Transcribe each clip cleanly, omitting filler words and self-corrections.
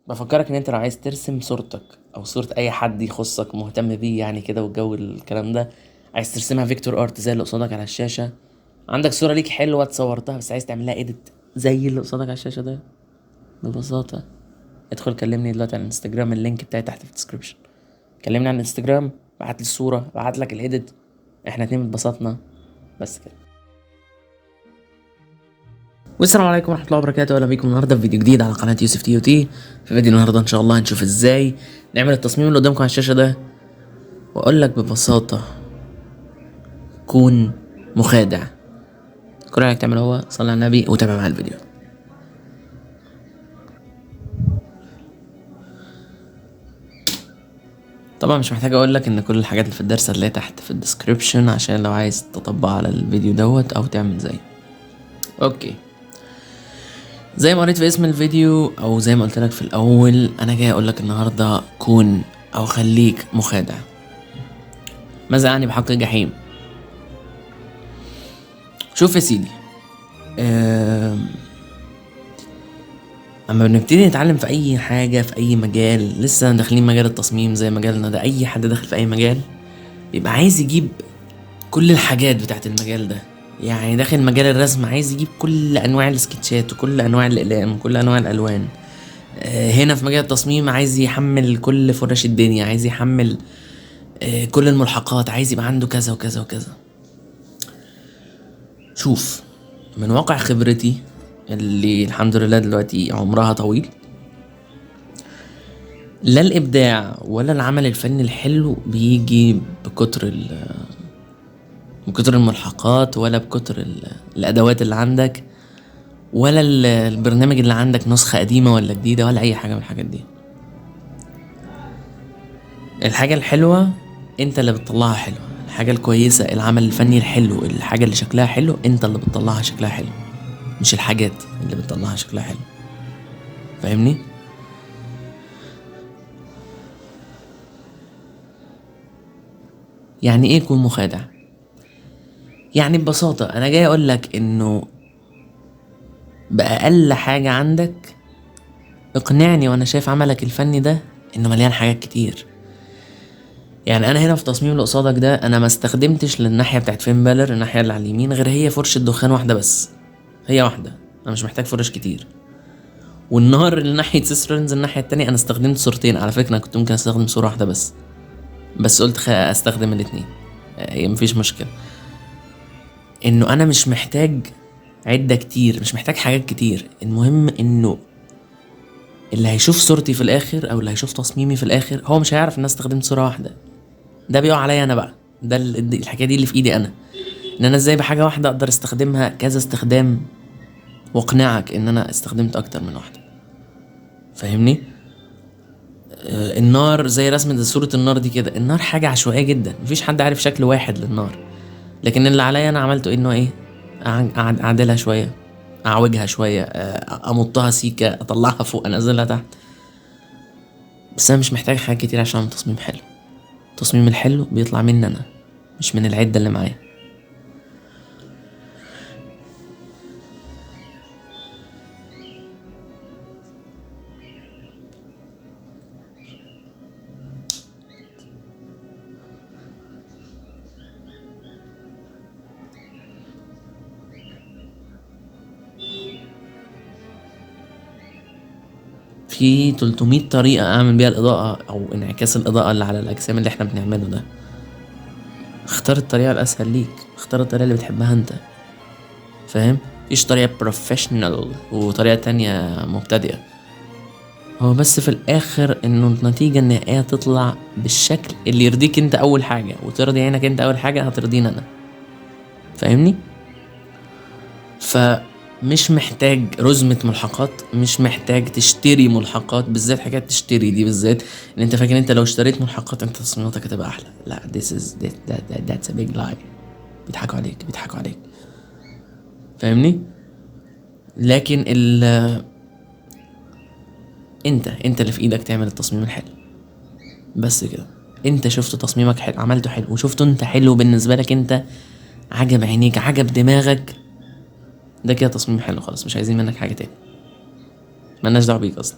بفكرك ان انت لو عايز ترسم صورتك او صورة اي حد يخصك مهتم بيه يعني كده والجو الكلام ده، عايز ترسمها فيكتور ارت زي اللي قصادك على الشاشة. عندك صورة ليك حلوة اتصورتها بس عايز تعملها ايديت زي اللي قصادك على الشاشة ده. ببساطة ادخل كلمني دلوقتي على الانستجرام، اللينك بتاعي تحت في الديسكريبشن. كلمني على الانستجرام، بعت لي الصورة، بعت لك الايديت، احنا اتنين اتبسطنا. بس كده. والسلام عليكم ورحمه الله وبركاته، اهلا بيكم النهارده في فيديو جديد على قناه يوسف تي او تي. في فيديو النهارده ان شاء الله هنشوف ازاي نعمل التصميم اللي قدامكم على الشاشه ده، واقول لك ببساطه كون مخادع. كل اللي عليك تعمله هو صلي على النبي وتابع معايا الفيديو. طبعا مش محتاج اقول لك ان كل الحاجات اللي في الدرس هتلاقيها تحت في الديسكريبشن عشان لو عايز تطبق على الفيديو دوت او تعمل زيه. اوكي، زي ما قريت في اسم الفيديو او زي ما قلت لك في الاول، انا جاي اقول لك النهارده كون او خليك مخادع. ماذا يعني بحق الجحيم؟ شوف يا سيدي، اما بنبتدي نتعلم في اي حاجة في اي مجال، لسه داخلين مجال التصميم زي مجالنا ده، اي حد داخل في اي مجال بيبقى عايز يجيب كل الحاجات بتاعت المجال ده. يعني داخل مجال الرسم عايز يجيب كل انواع السكتشات وكل انواع الاقلام وكل انواع الالوان. هنا في مجال التصميم عايز يحمل كل فرش الدنيا، عايز يحمل كل الملحقات، عايز يبقى عنده كذا وكذا وكذا. شوف، من واقع خبرتي اللي الحمد لله دلوقتي عمرها طويل، لا الابداع ولا العمل الفني الحلو بيجي بكتر الملحقات، ولا بكتر الادوات اللي عندك، ولا البرنامج اللي عندك نسخة قديمة ولا جديدة، ولا اي حاجة من الحاجات دي. الحاجة الحلوة انت اللي بتطلعها حلوة، الحاجة الكويسة، العمل الفني الحلو، الحاجة اللي شكلها حلو انت اللي بتطلعها شكلها حلو، مش الحاجات اللي بتطلعها شكلها حلو. فاهمني؟ يعني ايه يكون مخادع؟ يعني ببساطة انا جاي اقولك انه بأقل حاجة عندك اقنعني وانا شايف عملك الفني ده انه مليان حاجات كتير. يعني انا هنا في تصميم اللي قصادك ده انا ما استخدمتش للناحية بتاعت فين بالر، الناحية اللي على اليمين، غير هي فرشة دخان واحدة بس، هي واحدة. انا مش محتاج فرش كتير. والنهار اللي ناحية سيسرنز الناحية التانية انا استخدمت صورتين، على فكرة انا كنت ممكن استخدم صورة واحدة بس قلت استخدم الاتنين. مفيش مشكلة. انه انا مش محتاج عدة كتير، مش محتاج حاجات كتير. المهم انه اللي هيشوف صورتي في الاخر او اللي هيشوف تصميمي في الاخر هو مش هيعرف ان انا استخدمت صورة واحدة. ده بيقع عليا انا بقى، ده الحكاية دي اللي في ايدي انا، ان انا ازاي بحاجة واحدة اقدر استخدمها كذا استخدام واقنعك ان انا استخدمت اكتر من واحدة. فاهمني؟ النار زي رسمة صورة النار دي كده، النار حاجة عشوائية جدا، مفيش حد عارف شكل واحد للنار. لكن اللي عليا انا عملته انه ايه، اعدلها شوية، اعوجها شوية، امطها سيكة، اطلعها فوق، انزلها تحت. بس انا مش محتاج حاجات كتير عشان اعمل تصميم حلو. التصميم الحلو بيطلع مني انا، مش من العدة اللي معايا. في 300 طريقة اعمل بيها الاضاءة او انعكاس الاضاءة اللي على الاجسام اللي احنا بنعمله ده. اختار الطريقة الاسهل ليك، اختار الطريقة اللي بتحبها انت. فاهم؟ مفيش طريقة بروفيشنال وطريقة تانية مبتدئة. هو بس في الاخر انه النتيجة النهائية تطلع بالشكل اللي يرضيك انت اول حاجة وترضي عينك انت اول حاجة، هترضيني انا. فاهمني؟ فمش محتاج رزمة ملحقات، مش محتاج تشتري ملحقات، بالذات حكاية تشتري دي بالذات، ان انت فاكر انت لو اشتريت ملحقات انت تصميماتك هتبقى احلى. لا، that's a big lie. بيضحكوا عليك، بيضحكوا عليك. فاهمني؟ لكن انت اللي في ايدك تعمل التصميم الحلو. بس كده. انت شفت تصميمك حلو، عملته حلو، وشفته انت حلو بالنسبة لك انت، عجب عينيك، عجب دماغك، ده كده تصميم حلو خلاص، مش عايزين منك حاجة تاني، ملناش دعوة بيك اصلا.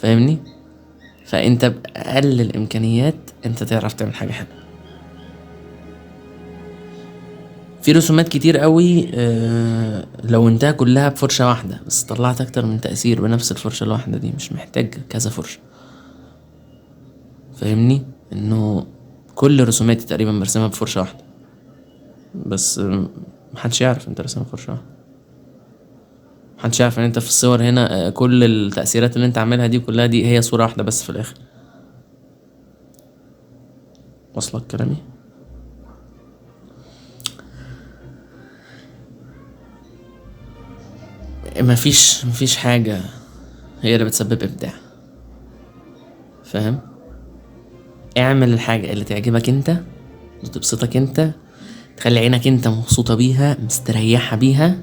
فاهمني؟ فانت باقل الامكانيات انت تعرف تعمل حاجه حلوه. في رسومات كتير قوي لو انتهى كلها بفرشه واحده بس طلعت اكتر من تاثير بنفس الفرشه الواحده دي، مش محتاج كذا فرشه. فاهمني؟ انه كل رسوماتي تقريبا برسمها بفرشه واحده، بس محدش يعرف انت رسمها بفرشه واحده. محدش يعرف ان انت في الصور هنا كل التأثيرات اللي انت عاملها دي كلها دي هي صورة واحدة بس في الاخر. وصلك كلامي؟ مفيش حاجة هي اللي بتسبب ابداع. فاهم؟ اعمل الحاجة اللي تعجبك انت وتبسطك انت، تخلي عينك انت مبسوطة بيها مستريحة بيها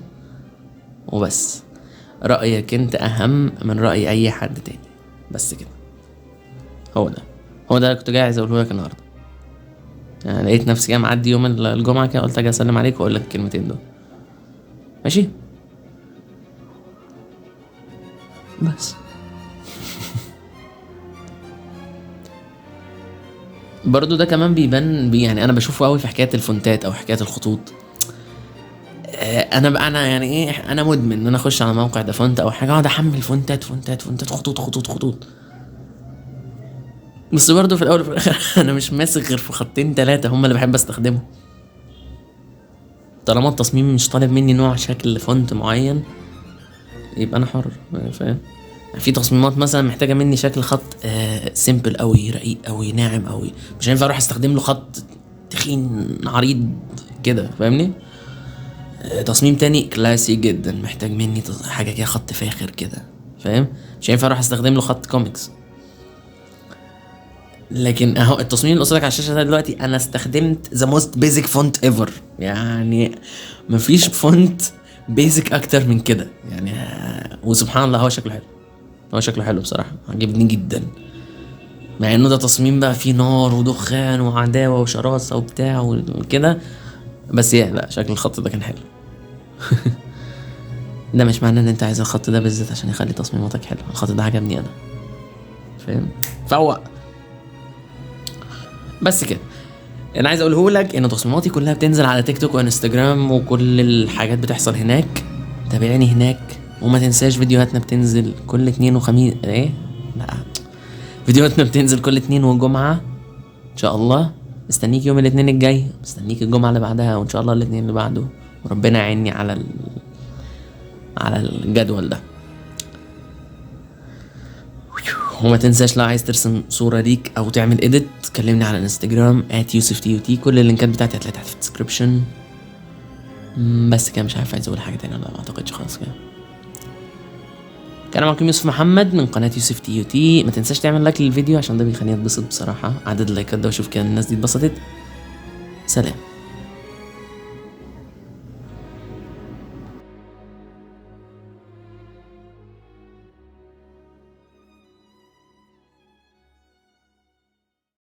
وبس. رأيك انت اهم من رأي اي حد تاني، بس كده. هو ده اللي كنت جاي عايز اقوله لك النهارده. يعني لقيت نفسي كده معدي يوم الجمعة كده، قلت اجي اسلم عليك واقول لك الكلمتين دول. ماشي؟ بس برضو ده كمان بيبان يعني انا بشوفه قوي في حكايه الفونتات او حكايه الخطوط. انا يعني ايه، انا مدمن ان انا اخش على موقع ده فونت او حاجه اقعد احمل فونتات خطوط. بس برضو في الاول وفي الاخر انا مش ماسك غير في خطين 3 هم اللي بحب استخدمهم. طالما التصميم مش طالب مني نوع شكل فونت معين يبقى انا حر. فاهم؟ في تصميمات مثلا محتاجه مني شكل خط سيمبل قوي، رقيق قوي، ناعم قوي، مش هينفع اروح استخدم له خط تخين عريض كده. فاهمني؟ تصميم تاني كلاسي جدا محتاج مني حاجه كده خط فاخر كده. فاهم؟ مش هينفع اروح استخدم له خط كوميكس. لكن اهو التصميم اللي قصادك على الشاشه ده دلوقتي انا استخدمت ذا موست بيزك فونت ايفر. يعني مفيش فونت بيزك اكتر من كده يعني. وسبحان الله هو شكله حلو بصراحه، عجبني جدا. مع انه ده تصميم بقى فيه نار ودخان وعداوه وشراسه وبتاع وكده، بس لا شكل الخط ده كان حلو. ده مش معناه ان انت عايز الخط ده بالذات عشان يخلي تصميماتك حلوه. الخط ده عجبني انا. فاهم؟ فوق. بس كده انا عايز اقوله لك ان تصميماتي كلها بتنزل على تيك توك وانستجرام وكل الحاجات بتحصل هناك. تابعني هناك وما تنساش فيديوهاتنا بتنزل كل اثنين وخميس. فيديوهاتنا بتنزل كل اثنين وجمعة ان شاء الله. مستنيك يوم الاثنين الجاي، مستنيك الجمعة اللي بعدها، وان شاء الله الاثنين اللي بعده. وربنا يعيني على الجدول ده. وما تنساش لو عايز ترسم صورة ليك او تعمل اديت كلمني على الانستجرام @يوسفتي. كل اللينكات بتاعتي هتلاقيها تحت في الديسكريبشن. بس كده، مش عارف عايز اقول حاجة تانية ولا ما اعتقدش. خلاص كده. كان معكم يوسف محمد من قناة يوسف تي يو تي. ما تنساش تعمل لايك للفيديو عشان ده بيخليني اتبسط بصراحة. عدد اللايكات ده واشوف كده الناس دي اتبسطت. سلام.